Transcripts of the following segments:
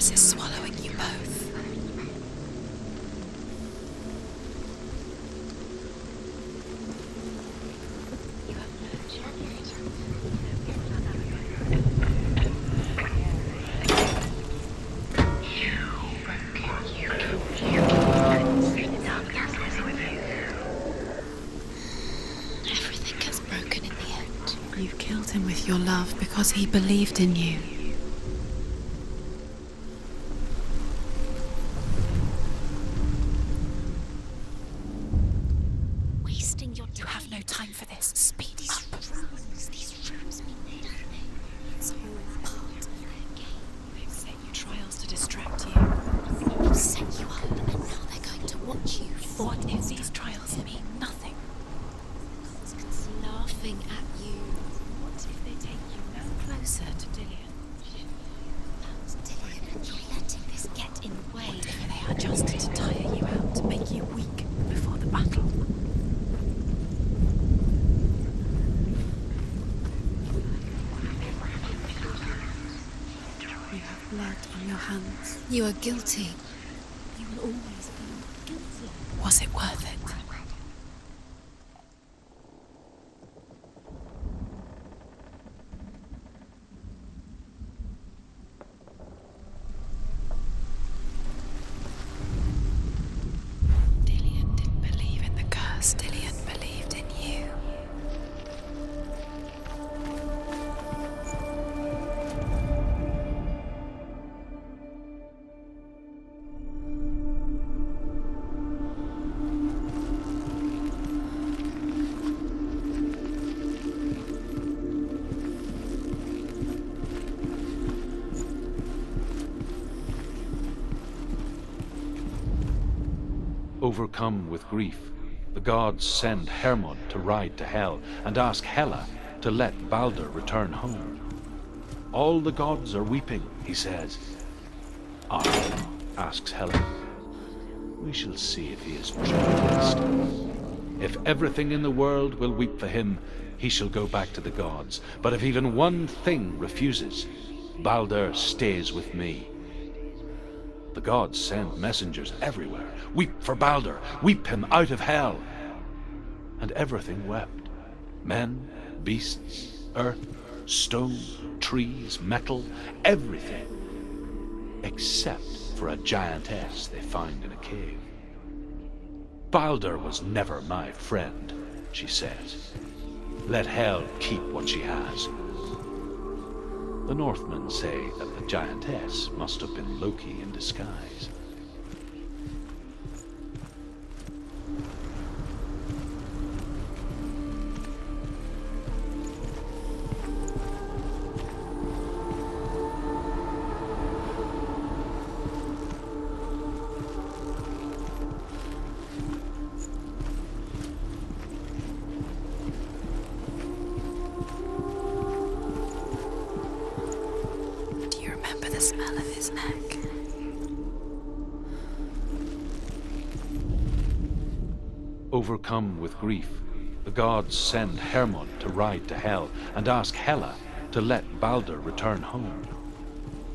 darkness is swallowing you both. Everything gets broken in the end. You killed him with your love because he believed in you. Wasting your time. You have no time for this. Speed up. These rooms mean nothing. It's all part of their game. They've set you trials to distract you. They've set you up, and now they're going to watch you fall. What if these trials mean nothing? It's laughing at you. What if they take you no closer to Dillian? Dillian, and you're letting this get in the way. What if they are just to tire you out, to make you weak before the battle? You have blood on your hands. You are guilty. You will always be guilty. Was it worth it? Dillian didn't believe in the curse. Dillian believed in you. Overcome with grief, the gods send Hermod to ride to Hell and ask Hela to let Baldur return home. All the gods are weeping, he says. Are they? Asks Hela. We shall see if he is truly blessed. If everything in the world will weep for him, he shall go back to the gods. But if even one thing refuses, Baldur stays with me. The gods send messengers everywhere. Weep for Baldur, weep him out of Hell. And everything wept. Men, beasts, earth, stone, trees, metal, everything. Except for a giantess they find in a cave. Baldur was never my friend, she says. Let Hell keep what she has. The Northmen say that the giantess must have been Loki in disguise. The smell of his neck. Overcome with grief, the gods send Hermod to ride to Hell and ask Hela to let Baldur return home.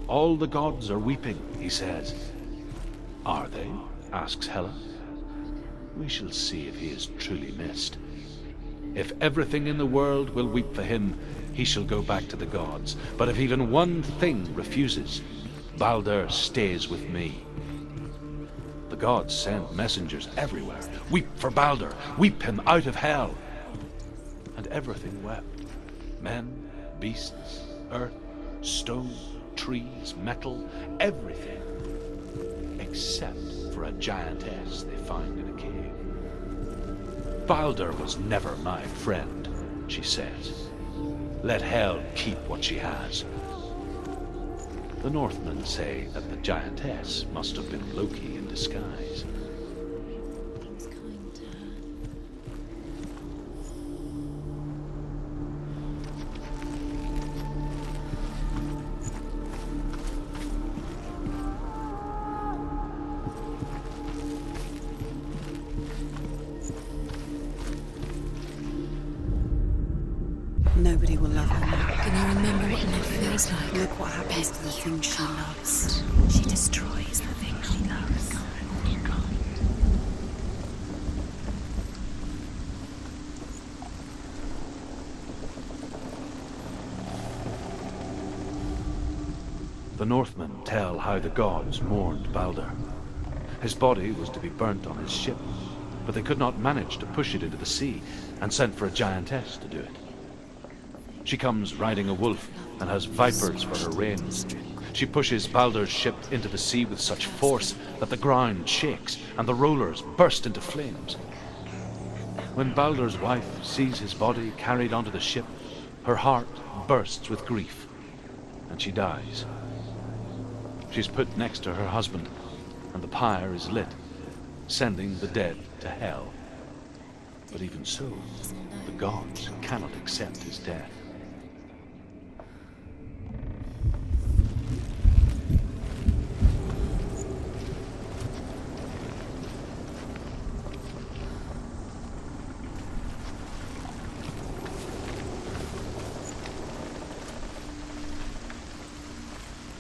All the gods are weeping, he says. Are they? Asks Hela. We shall see if he is truly missed. If everything in the world will weep for him, he shall go back to the gods. But if even one thing refuses, Baldur stays with me. The gods send messengers everywhere. Weep for Baldur, weep him out of Hell. And everything wept. Men, beasts, earth, stone, trees, metal, everything. Except for a giantess they find in a cave. Baldur was never my friend, she says. Let Hell keep what she has. The Northmen say that the giantess must have been Loki in disguise. He was kind to her. Nobody will love her now. Can you remember what love feels like? Look what happens to the things she loves. She destroys the things she loves. The Northmen tell how the gods mourned Balder. His body was to be burnt on his ship, but they could not manage to push it into the sea, and sent for a giantess to do it. She comes riding a wolf and has vipers for her reins. She pushes Balder's ship into the sea with such force that the ground shakes and the rollers burst into flames. When Balder's wife sees his body carried onto the ship, her heart bursts with grief, and she dies. She's put next to her husband, and the pyre is lit, sending the dead to hell. But even so, the gods cannot accept his death.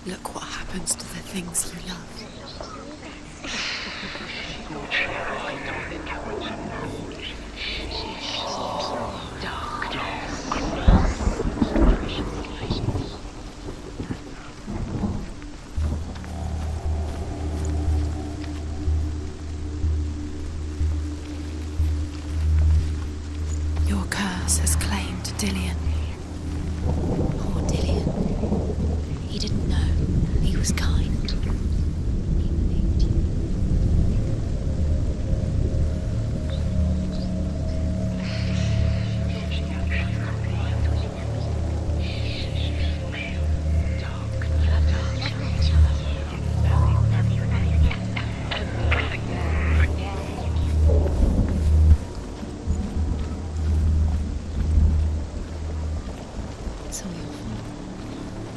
Look what happens to the things you love. Your curse has claimed Dillion. Poor Dillion. He didn't know. He was kind.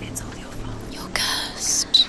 It's all your fault. You're cursed.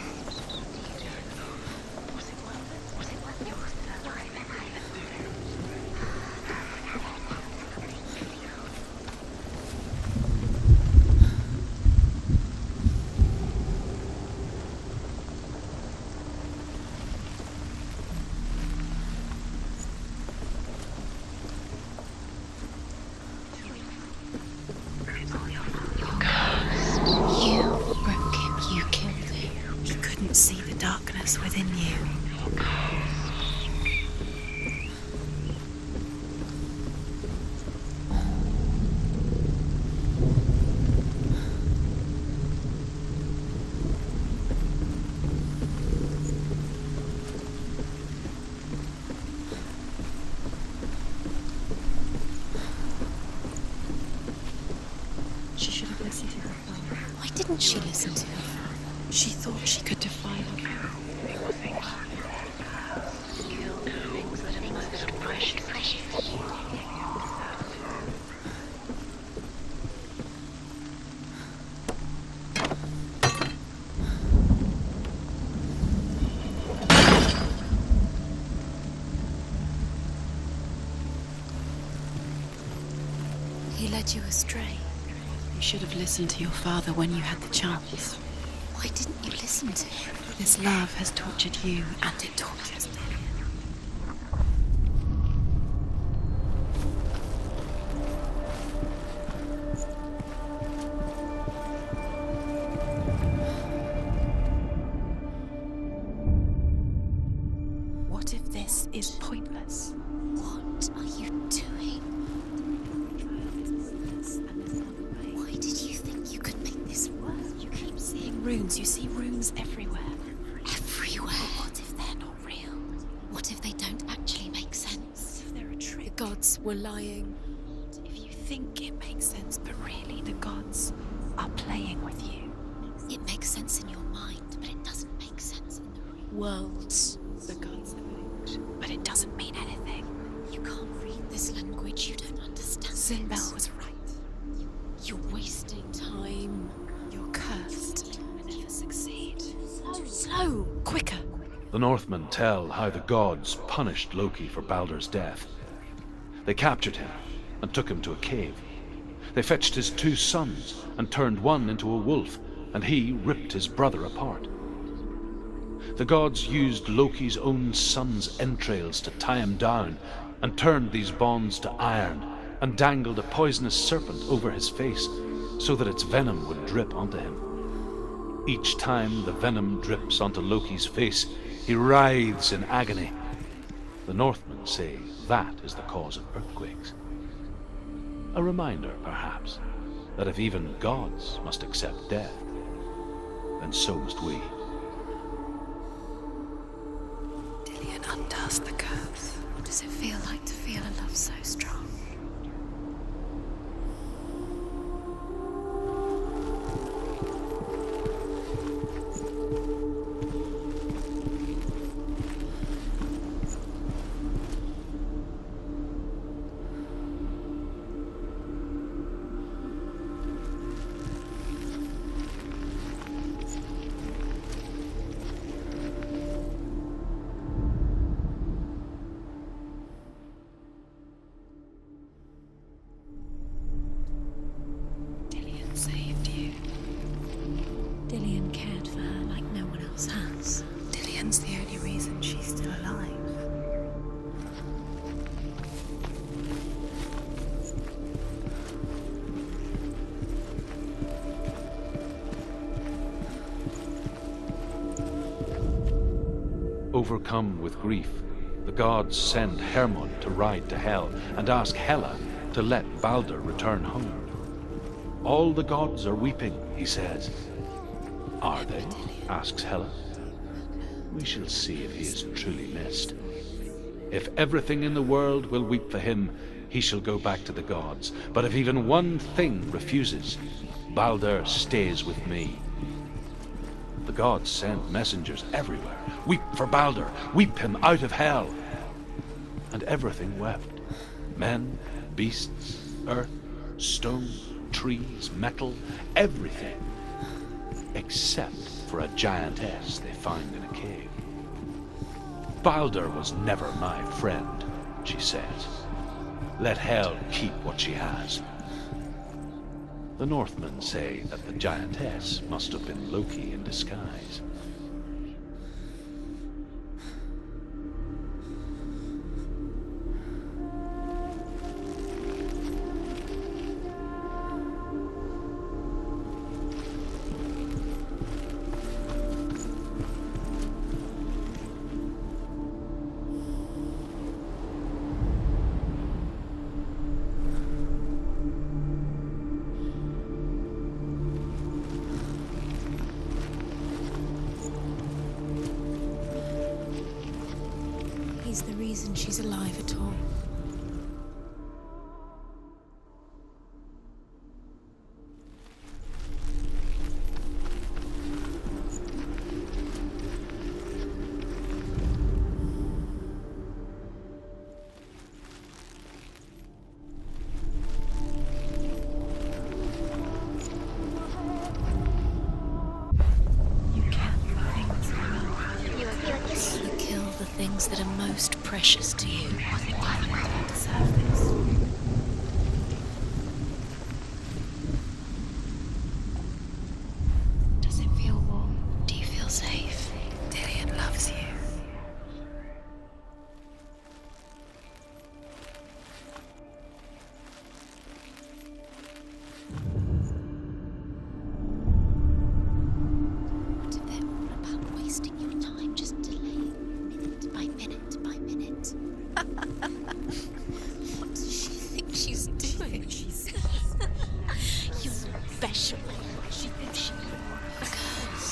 You broke him. You killed him. He couldn't see the darkness within you. She should have listened to her father. Why didn't she listen to him? She thought she could defy him. He led you astray. You should have listened to your father when you had the chance. Why didn't you listen to him? This love has tortured you, and it tortures me. What if this is pointless? What are you doing? Why did you think you could make this work? You keep seeing runes. You see runes everywhere. Everywhere. What if they're not real? What if they don't actually make sense? If they're a The trick? gods were lying. If you think it makes sense, but really the gods are playing with you. It makes sense in your mind, but it doesn't make sense in the real world. The gods act, but it doesn't mean anything. You can't read this language. You don't understand Sinbel it. was right. You're wasting time. You're cursed. You never succeed. Slow, quicker. The Northmen tell how the gods punished Loki for Balder's death. They captured him and took him to a cave. They fetched his 2 sons and turned one into a wolf, and he ripped his brother apart. The gods used Loki's own son's entrails to tie him down, and turned these bonds to iron, and dangled a poisonous serpent over his face, so that its venom would drip onto him. Each time the venom drips onto Loki's face, he writhes in agony. The Northmen say that is the cause of earthquakes. A reminder, perhaps, that if even gods must accept death, then so must we. Dillion undoes the curse. What does it feel like to feel a love so strong? Saved you. Dillion cared for her like no one else has. Dillion's the only reason she's still alive. Overcome with grief, the gods send Hermod to ride to Hell and ask Hela to let Balder return home. All the gods are weeping, he says. Are they? Asks Hela. We shall see if he is truly missed. If everything in the world will weep for him, he shall go back to the gods. But if even one thing refuses, Balder stays with me. The gods send messengers everywhere. Weep for Balder, weep him out of Hell. And everything wept. Men, beasts, earth, stone, trees, metal, everything, except for a giantess they find in a cave. Balder was never my friend, she says. Let Hel keep what she has. The Northmen say that the giantess must have been Loki in disguise. He's the reason she's alive at all. Things that are most precious to you. I think I deserve this. Does it feel warm? Do you feel safe? Dillion loves you. What if they're all about wasting your time, just delaying minute by minute by minute? What does she think she's doing? You're special. She thinks she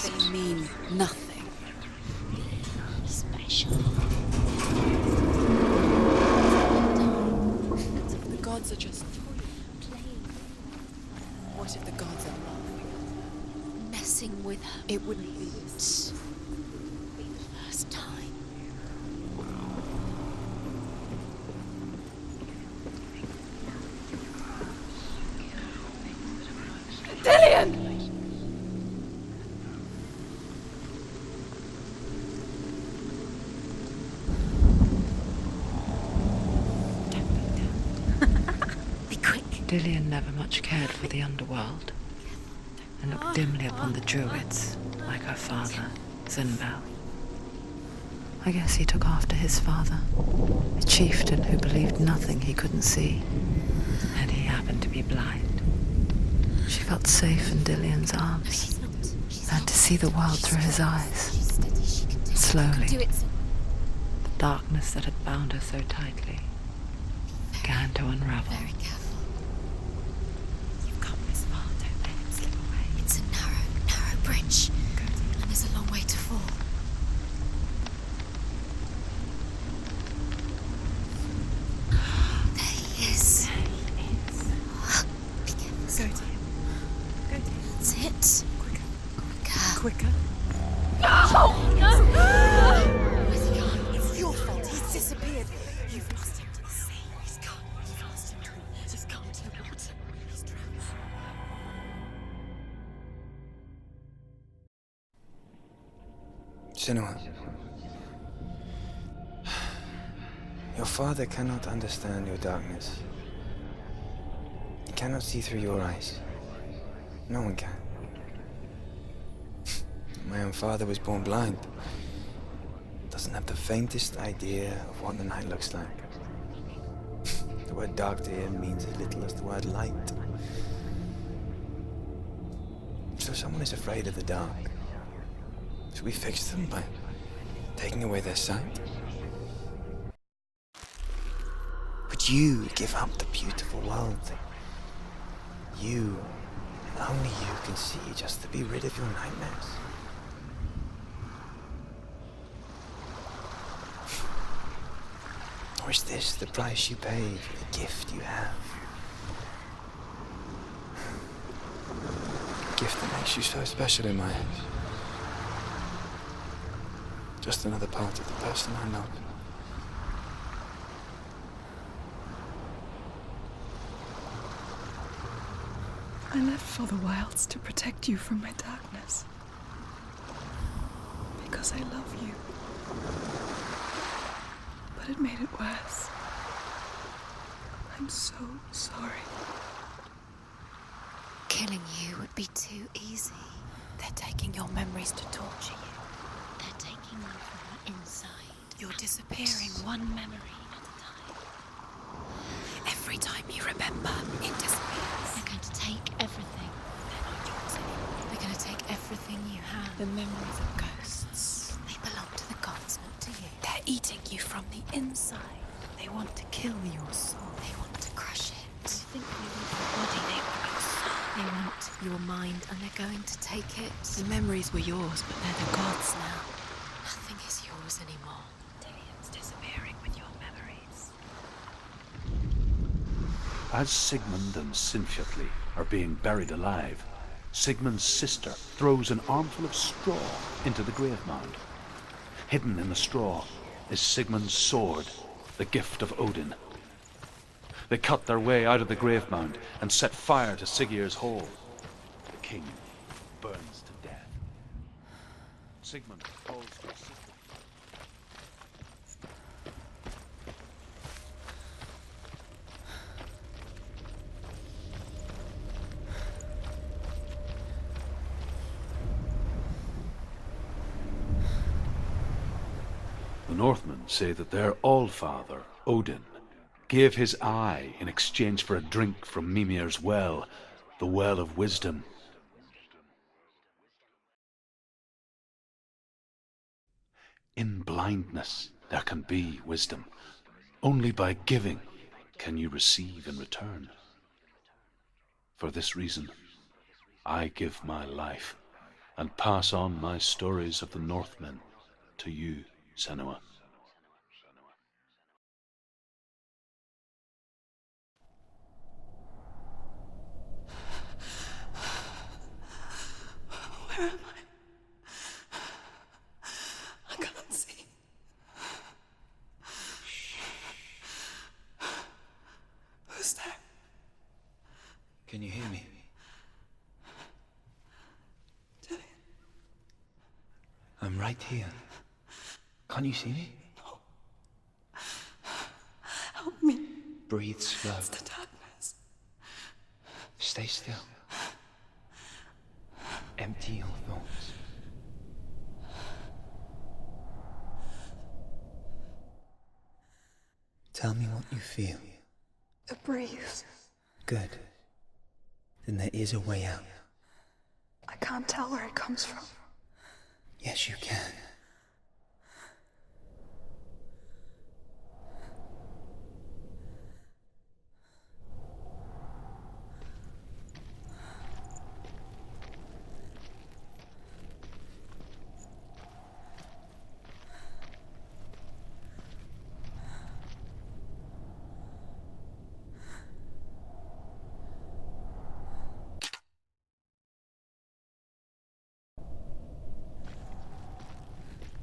They mean nothing. special. The gods are just playing. What if the gods are lying? Messing with her. It wouldn't be this. Be the first time. Dillion! Be quick. Dillion never much cared for the underworld, and looked dimly upon the druids, like her father, Zinbel. I guess he took after his father, a chieftain who believed nothing he couldn't see, and he happened to be blind. She felt safe in Dillion's arms, and to see the world through his eyes. Slowly, the darkness that had bound her so tightly began to unravel. Very careful. You've come this far, don't let it slip away. It's a narrow bridge. And there's a long way to fall. There he is. Be careful. Go to him. Go to him. That's it. Quicker. No! Where's he gone? It's your fault. He's disappeared. You've lost him to the sea. He's gone. You've lost him to him. Just come to the water. He's drowned. Senua, your father cannot understand your darkness. He cannot see through your eyes. No one can. My own father was born blind. Doesn't have the faintest idea of what the night looks like. The word dark to him means as little as the word light. So someone is afraid of the dark. Should we fix them by taking away their sight? Would you give up the beautiful world that you, and only you, can see just to be rid of your nightmares? Or is this the price you pay for the gift you have? A gift that makes you so special in my eyes. Just another part of the person I love. I left for the wilds to protect you from my darkness. Because I love you. But it made it worse. I'm so sorry. Killing you would be too easy. They're taking your memories to torture you. They're taking you from the inside. You're disappearing one memory at a time. Every time you remember, it disappears. They're going to take everything. They're not yours anymore. They're going to take everything you have. The memories of ghosts. They belong to the gods, not to you. They're eating you from the inside. They want to kill your soul. They want to crush it. They think they want your body, they want your soul. They want your mind, and they're going to take it. The memories were yours, but they're the gods now. Nothing is yours anymore. Dillion's disappearing with your memories. As Sigmund and Sinfjotli are being buried alive, Sigmund's sister throws an armful of straw into the grave mound. Hidden in the straw is Sigmund's sword, the gift of Odin. They cut their way out of the grave mound and set fire to Siggeir's hole. The king burns to death. Sigmund calls to his sister. The Northmen say that their Allfather, Odin, gave his eye in exchange for a drink from Mimir's well, the Well of Wisdom. In blindness there can be wisdom. Only by giving can you receive in return. For this reason, I give my life and pass on my stories of the Northmen to you, Senua. Where am I can't see. Who's there? Can you hear me? Dillion. I'm right here. Can't you see me? Help me. Breathe slow. It's the darkness. Stay still. Empty your thoughts. Tell me what you feel. A breeze. Good. Then there is a way out. I can't tell where it comes from. Yes, you can.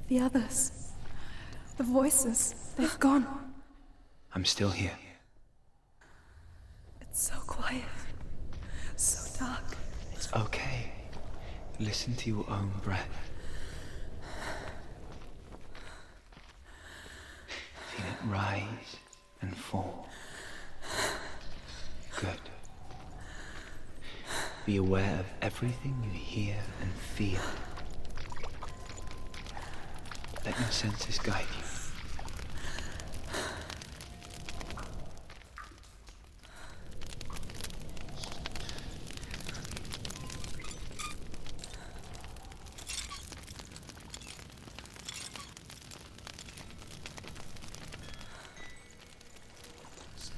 The others. The voices. They've gone. I'm still here. It's so quiet. So dark. It's okay. Listen to your own breath. Feel it rise and fall. Good. Be aware of everything you hear and feel. Let your senses guide you.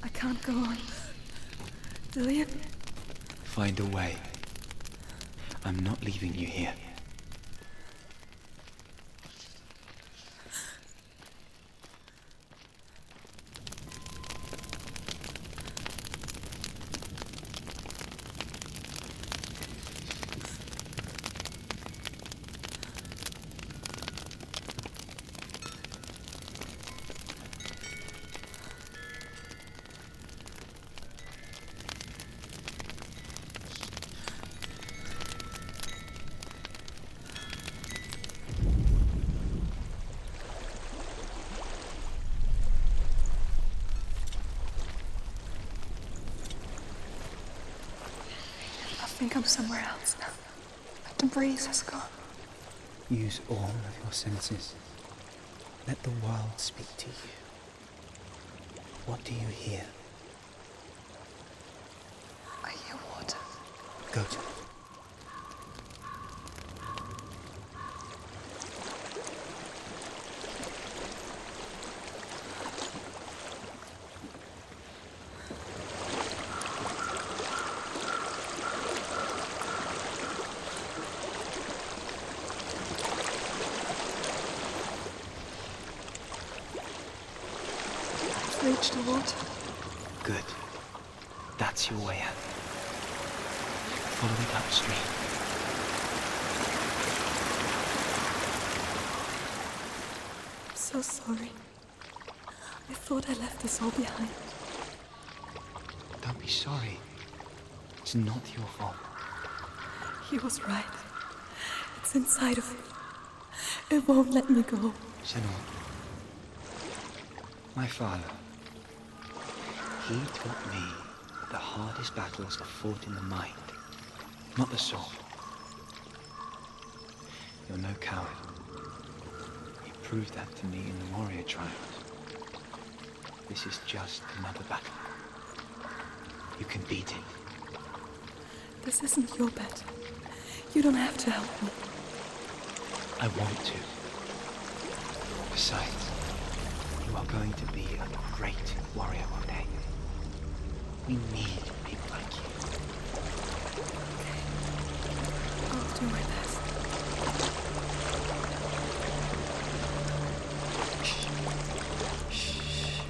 I can't go on. Dillian? Find a way. I'm not leaving you here. I think I'm somewhere else now. The breeze has gone. Use all of your senses. Let the world speak to you. What do you hear? I hear water. Go to it. Reach the water. Good. That's your way out. Follow it upstream. I'm so sorry. I thought I left this all behind. Don't be sorry. It's not your fault. He was right. It's inside of me. It won't let me go. Senua. My father. He taught me that the hardest battles are fought in the mind, not the sword. You're no coward. You proved that to me in the warrior trials. This is just another battle. You can beat it. This isn't your battle. You don't have to help me. I want to. Besides, you are going to be a great warrior one day. We need people like you. I'll do my best. Shh.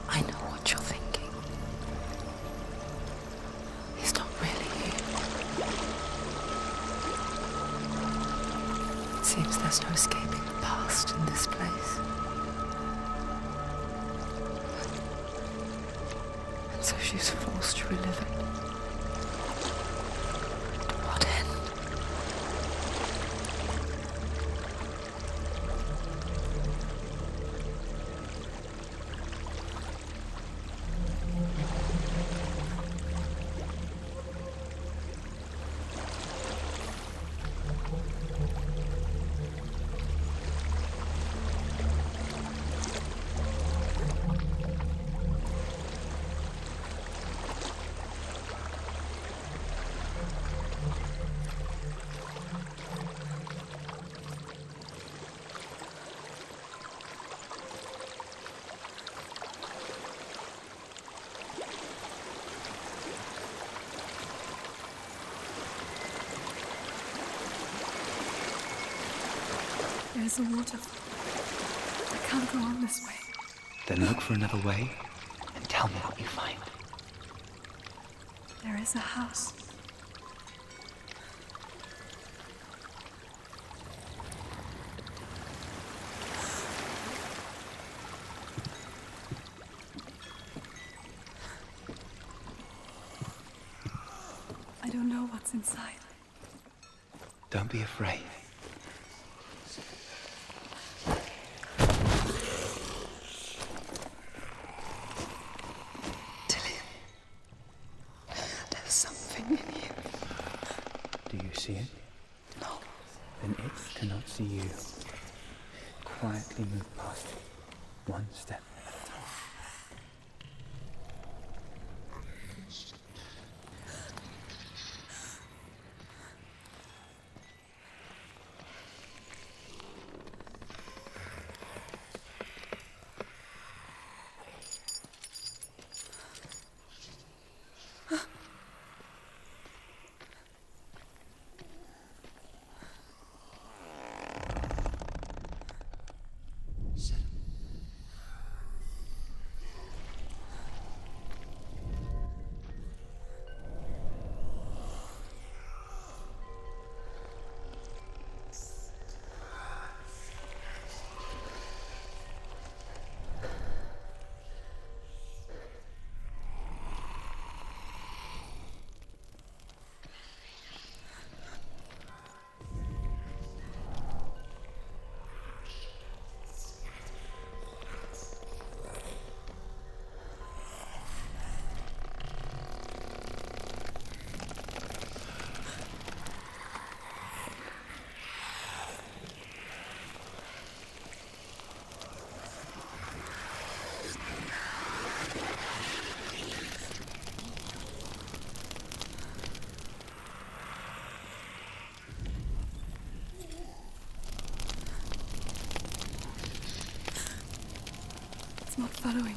I know what you're thinking. He's not really here. It seems there's no escaping the past in this place. And so she's forced to relive it. To what end? There's a waterfall. I can't go on this way. Then look for another way and tell me what you find. There is a house. I don't know what's inside. Don't be afraid. There's something in here. Do you see it? No. Then it cannot see you. Quietly move past it, one step at a time. It's not following me.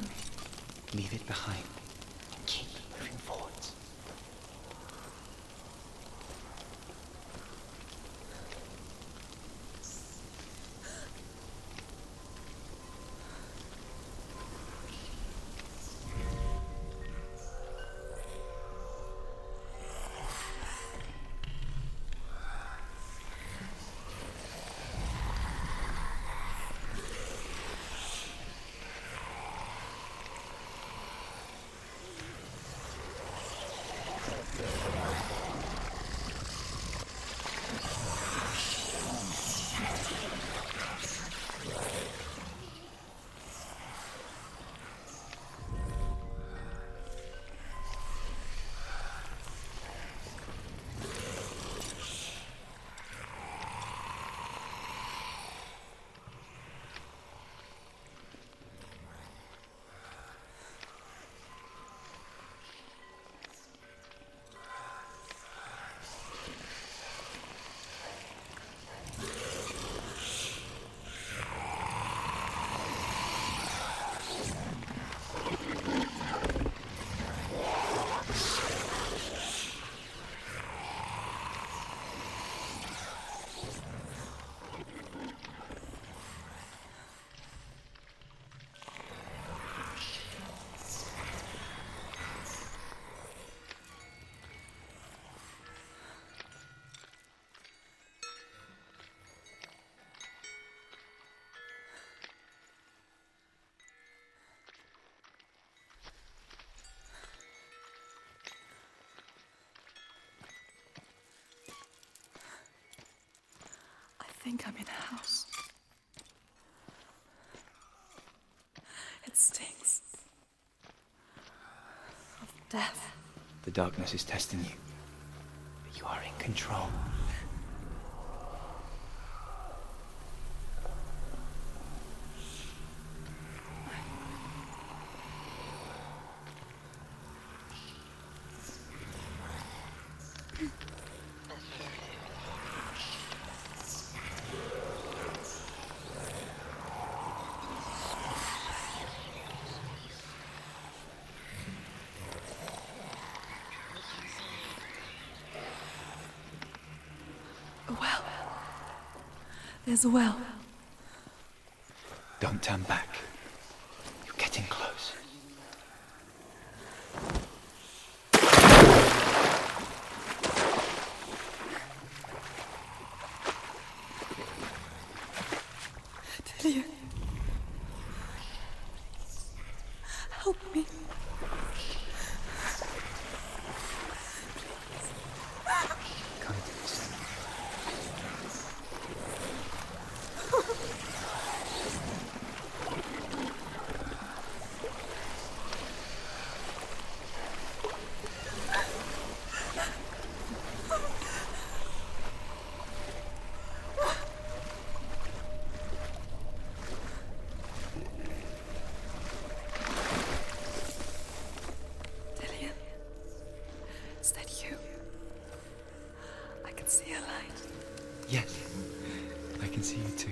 Leave it behind. Keep moving forwards. I think I'm in a house. It stinks of death. The darkness is testing you, but you are in control. A well. There's a well. Don't turn back. You're getting close. Dillian. Help me. Come to this. Dillian. Is that you? I can see a light. Yes, I can see you too.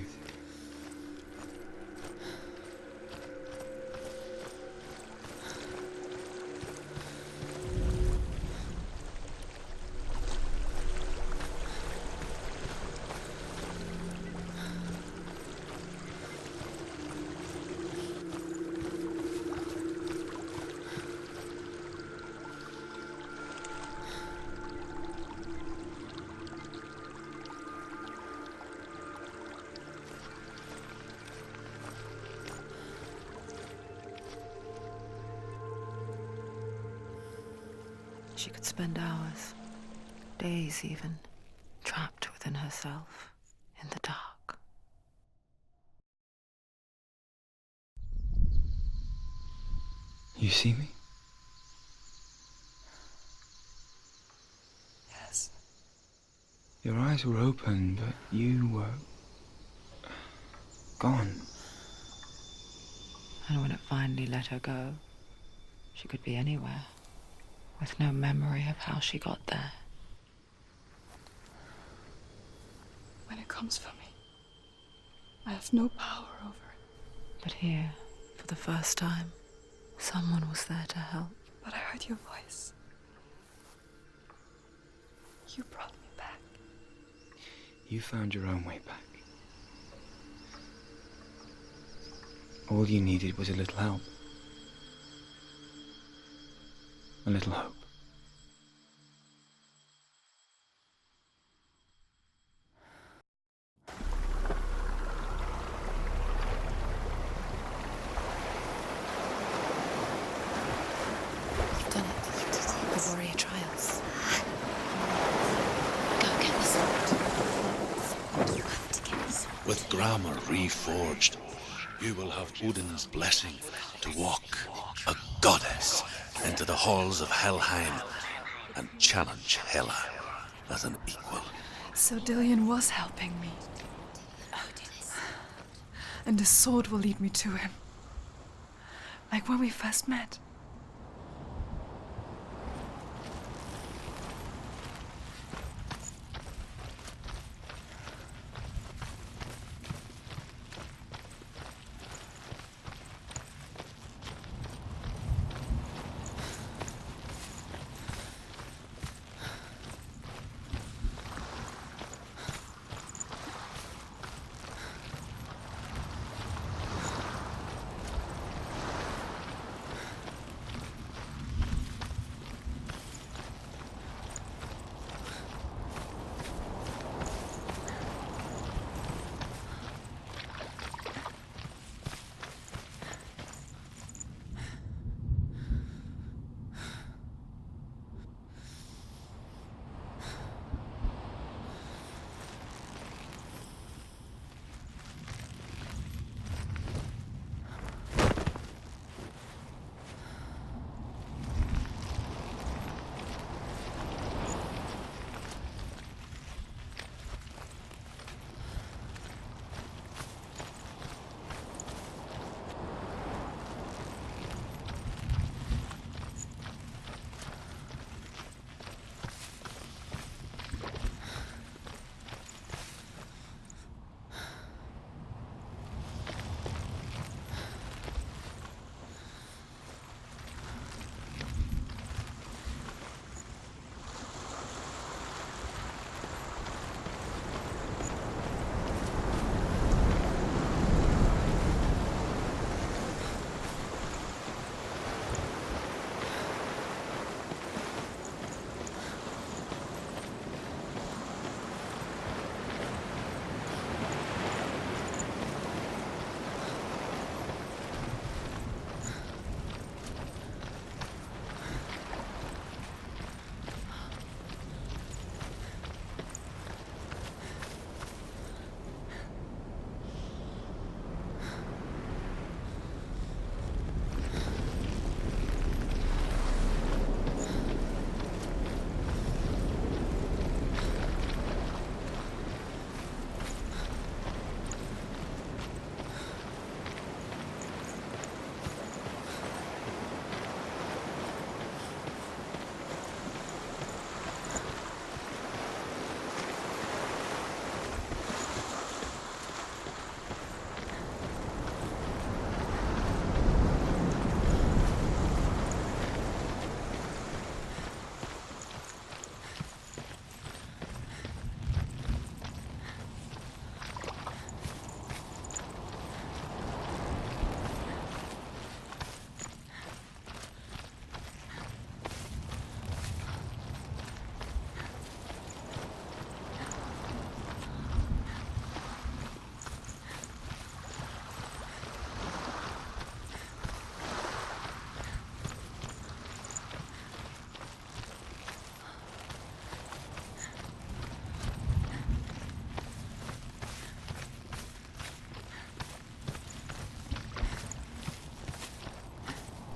She could spend hours, days even, trapped within herself, in the dark. You see me? Yes. Your eyes were open, but you were gone. And when it finally let her go, she could be anywhere, with no memory of how she got there. When it comes for me, I have no power over it. But here, for the first time, someone was there to help. But I heard your voice. You brought me back. You found your own way back. All you needed was a little help. A little hope. You've done it. The warrior trials. Go get the sword. You have to get the sword. With Gramr reforged, you will have Odin's blessing to walk, a goddess, into the halls of Helheim and challenge Hela as an equal. So Dillian was helping me. Odin's. And the sword will lead me to him. Like when we first met.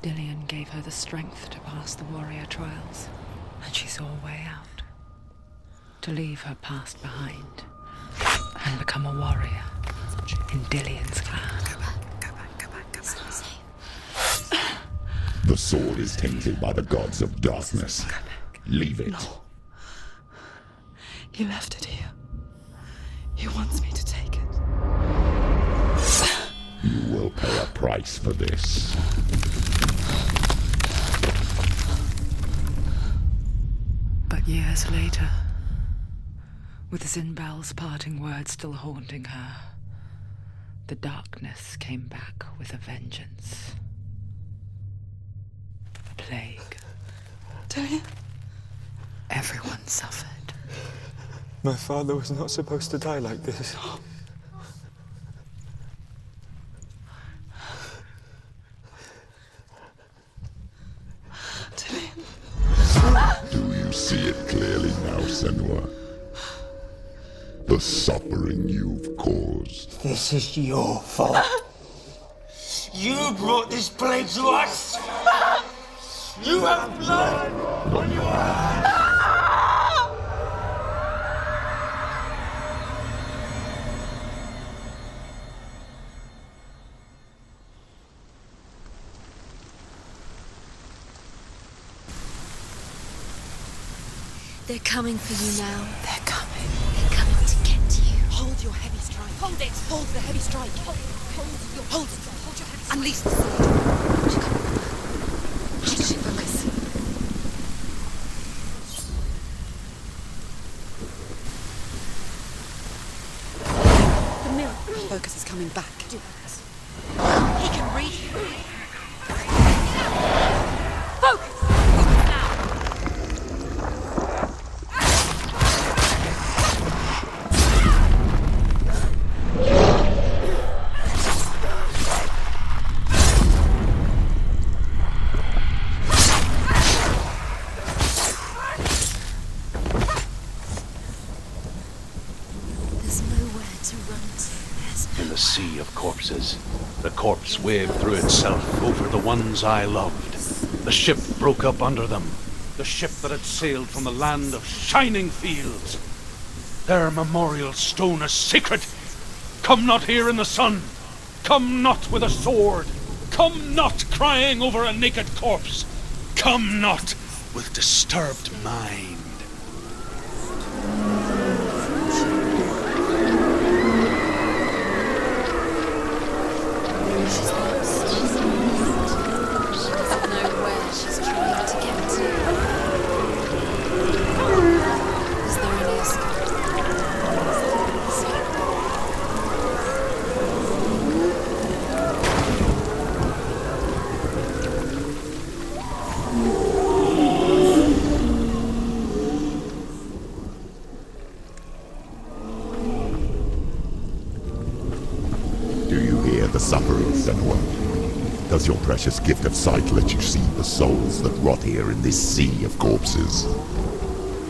Dillion gave her the strength to pass the warrior trials, and she saw a way out. To leave her past behind and become a warrior in Dillion's clan. Go back. It's not safe. The sword is tainted by the gods of darkness. Leave it. No. He left it here. He wants me to take it. You will pay a price for this. But years later, with Zinbel's parting words still haunting her, the darkness came back with a vengeance. A plague. Dillion? Everyone suffered. My father was not supposed to die like this. Dillion. Do you see it clearly now, Senua? The suffering you've caused. This is your fault. You brought this plague to us. You have blood on your hands. They're coming for you now. They're coming. They're coming to get you. Hold your heavy strike. Hold it. Hold the heavy strike. Hold your heavy strike. Unleash the sword. Focus. The mirror. Focus is coming back. He can read you. Focus. Focus now. There's nowhere to run to. In the sea of corpses, the corpse waved through itself over the ones I loved. The ship broke up under them. The ship that had sailed from the land of shining fields. Their memorial stone is sacred. Come not here in the sun. Come not with a sword. Come not crying over a naked corpse. Come not with disturbed mind. She's lost. She doesn't know where she's trying to get to. Is there any escape? Do you hear the suffering, Senua? Does your precious gift of sight let you see the souls that rot here in this sea of corpses?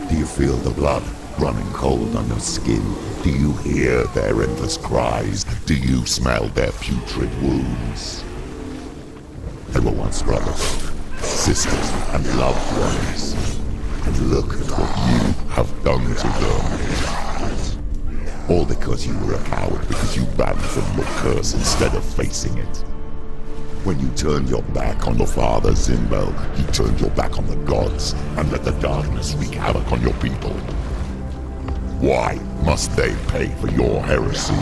Do you feel the blood running cold on your skin? Do you hear their endless cries? Do you smell their putrid wounds? They were once brothers, sisters, and loved ones. And look at what you have done to them. All because you were a coward, because you ran from your curse instead of facing it. When you turned your back on your father, Zinbel, you turned your back on the gods and let the darkness wreak havoc on your people. Why must they pay for your heresy?